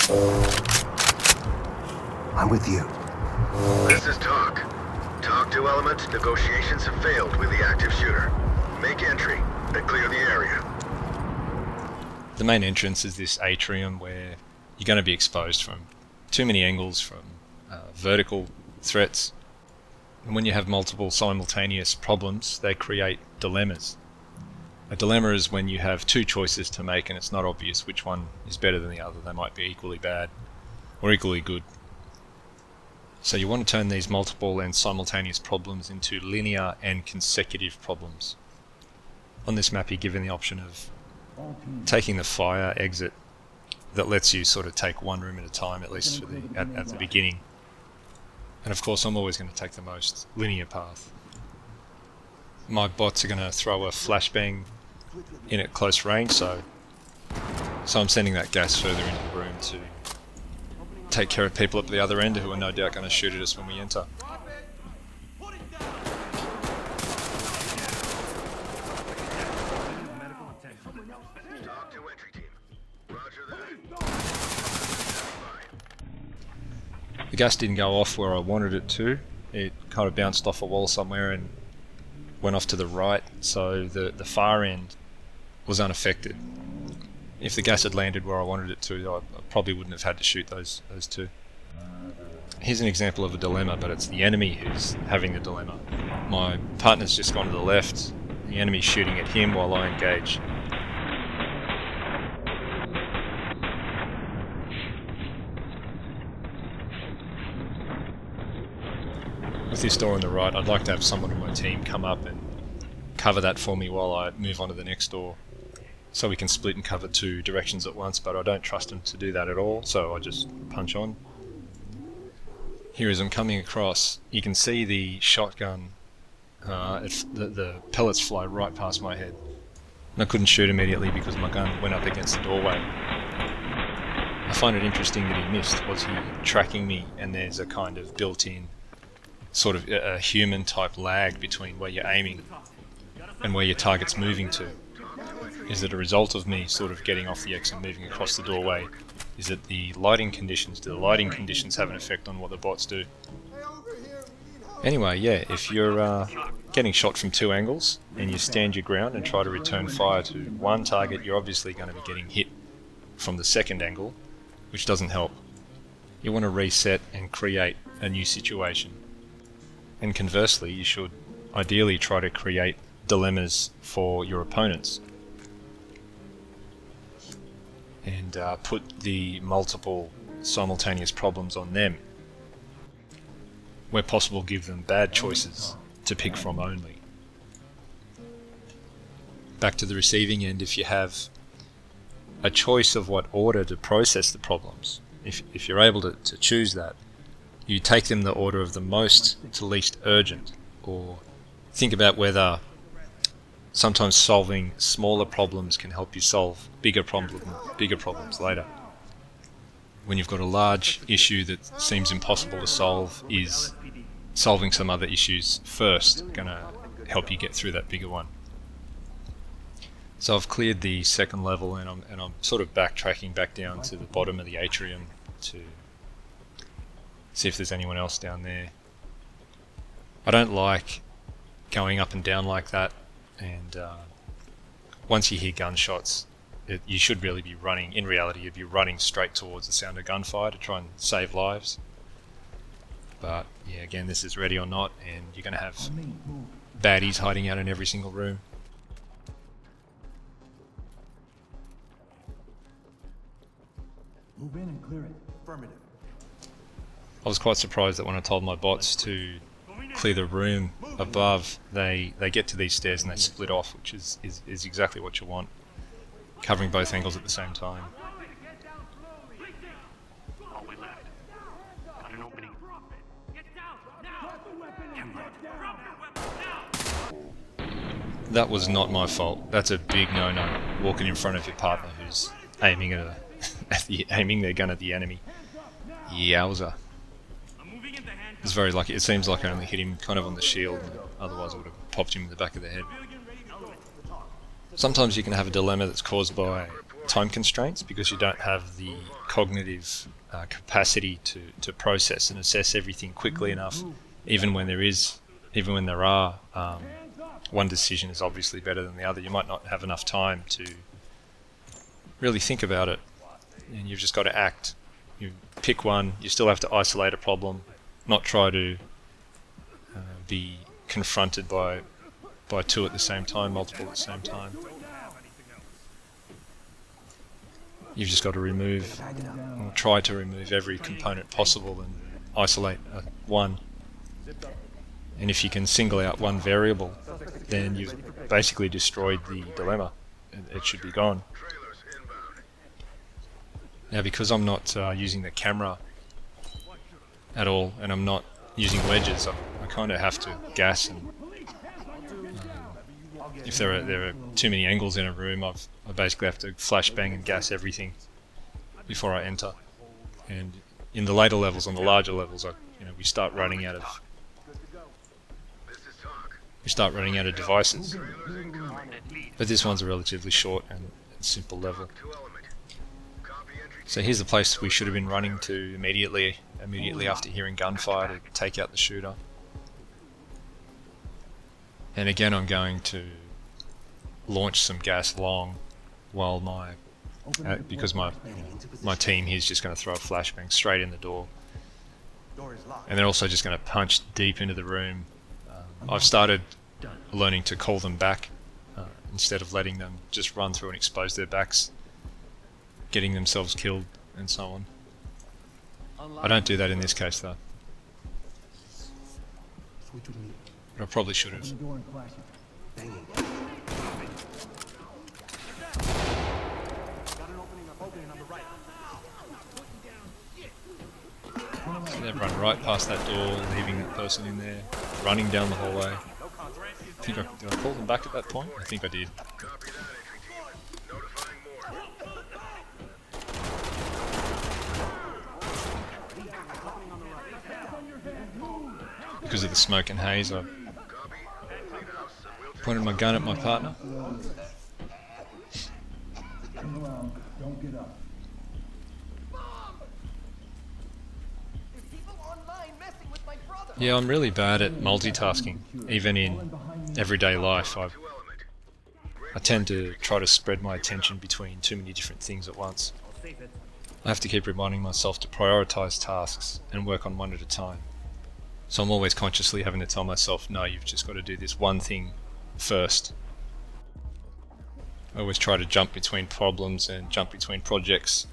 I'm with you. This is TOC. TOC 2 element, negotiations have failed with the active shooter. Make entry and clear the area. The main entrance is this atrium where you're going to be exposed from too many angles, from vertical threats. And when you have multiple simultaneous problems, they create dilemmas. A dilemma is when you have two choices to make and it's not obvious which one is better than the other. They might be equally bad or equally good. So you want to turn these multiple and simultaneous problems into linear and consecutive problems. On this map you're given the option of taking the fire exit that lets you sort of take one room at a time, at least for at the beginning. And of course I'm always going to take the most linear path. My bots are going to throw a flashbang in at close range, so I'm sending that gas further into the room to take care of people up the other end who are no doubt going to shoot at us when we enter. The gas didn't go off where I wanted it to. It kind of bounced off a wall somewhere and went off to the right, so the far end was unaffected. If the gas had landed where I wanted it to, I probably wouldn't have had to shoot those two. Here's an example of a dilemma, but it's the enemy who's having the dilemma. My partner's just gone to the left, the enemy's shooting at him while I engage. With this door on the right, I'd like to have someone on my team come up and cover that for me while I move on to the next door, so we can split and cover two directions at once, but I don't trust him to do that at all, so I just punch on. Here as I'm coming across, you can see the shotgun, the pellets fly right past my head. And I couldn't shoot immediately because my gun went up against the doorway. I find it interesting that he missed. Was he tracking me? And there's a kind of built-in sort of a human type lag between where you're aiming and where your target's moving to. Is it a result of me sort of getting off the X and moving across the doorway? Is it the lighting conditions? Do the lighting conditions have an effect on what the bots do? Anyway, yeah, if you're getting shot from two angles and you stand your ground and try to return fire to one target, you're obviously going to be getting hit from the second angle, which doesn't help. You want to reset and create a new situation. And conversely, you should ideally try to create dilemmas for your opponents and put the multiple simultaneous problems on them. Where possible, give them bad choices to pick from only. Back to the receiving end, if you have a choice of what order to process the problems, if you're able to choose that, you take them the order of the most to least urgent, or think about whether sometimes solving smaller problems can help you solve bigger problems later. When you've got a large issue that seems impossible to solve, is solving some other issues first going to help you get through that bigger one? So I've cleared the second level and I'm sort of backtracking back down to the bottom of the atrium to see if there's anyone else down there. I don't like going up and down like that, and once you hear gunshots, you should really be running. In reality, you'd be running straight towards the sound of gunfire to try and save lives. But yeah, again, this is ready or not, and you're going to have baddies hiding out in every single room. Move in and clear it. Affirmative. I was quite surprised that when I told my bots to clear the room above, they get to these stairs and they split off, which is exactly what you want, covering both angles at the same time. That was not my fault. That's a big no-no, walking in front of your partner who's aiming aiming their gun at the enemy. Yowza. It's very lucky. It seems like I only hit him kind of on the shield, otherwise I would have popped him in the back of the head. Sometimes you can have a dilemma that's caused by time constraints because you don't have the cognitive capacity to process and assess everything quickly enough, even when there are one decision is obviously better than the other. You might not have enough time to really think about it, and you've just got to act. You pick one, you still have to isolate a problem, not try to be confronted by two at the same time, multiple at the same time. You've just got to remove, or try to remove every component possible and isolate one. And if you can single out one variable, then you've basically destroyed the dilemma. It should be gone. Now, because I'm not using the camera at all, and I'm not using wedges, I kind of have to gas, and if there are too many angles in a room, I basically have to flashbang and gas everything before I enter. And in the later levels, on the larger levels, we start running out of devices. But this one's a relatively short and simple level. So here's the place we should have been running to immediately after hearing gunfire to take out the shooter. And again, I'm going to launch some gas long while because my team here is just going to throw a flashbang straight in the door. And they're also just going to punch deep into the room. I've started learning to call them back instead of letting them just run through and expose their backs, getting themselves killed and so on. I don't do that in this case though. But I probably should have. So they run right past that door, leaving that person in there, running down the hallway. Did I call them back at that point? I think I did. Because of the smoke and haze, I pointed my gun at my partner. Yeah, I'm really bad at multitasking, even in everyday life. I tend to try to spread my attention between too many different things at once. I have to keep reminding myself to prioritize tasks and work on one at a time. So I'm always consciously having to tell myself, no, you've just got to do this one thing first. I always try to jump between problems and jump between projects,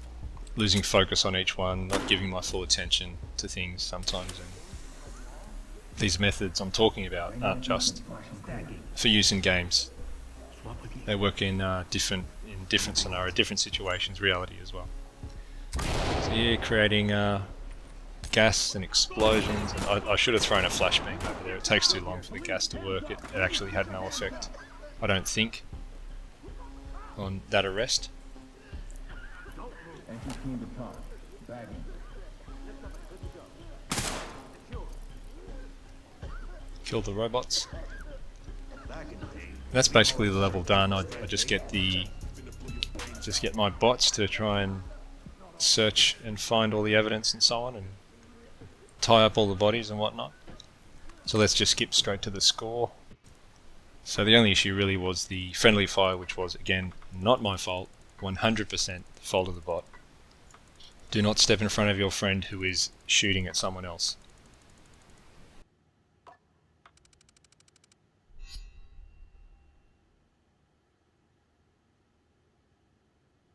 losing focus on each one, not giving my full attention to things sometimes. And these methods I'm talking about aren't just for use in games. They work in different scenarios, different situations, reality as well. So yeah, creating gas and explosions. And I should have thrown a flashbang over there. It takes too long for the gas to work. It actually had no effect, I don't think, on that arrest. Kill the robots. That's basically the level done. I just get my bots to try and search and find all the evidence and so on, and tie up all the bodies and whatnot. So let's just skip straight to the score. So the only issue really was the friendly fire, which was, again, not my fault, 100% the fault of the bot. Do not step in front of your friend who is shooting at someone else.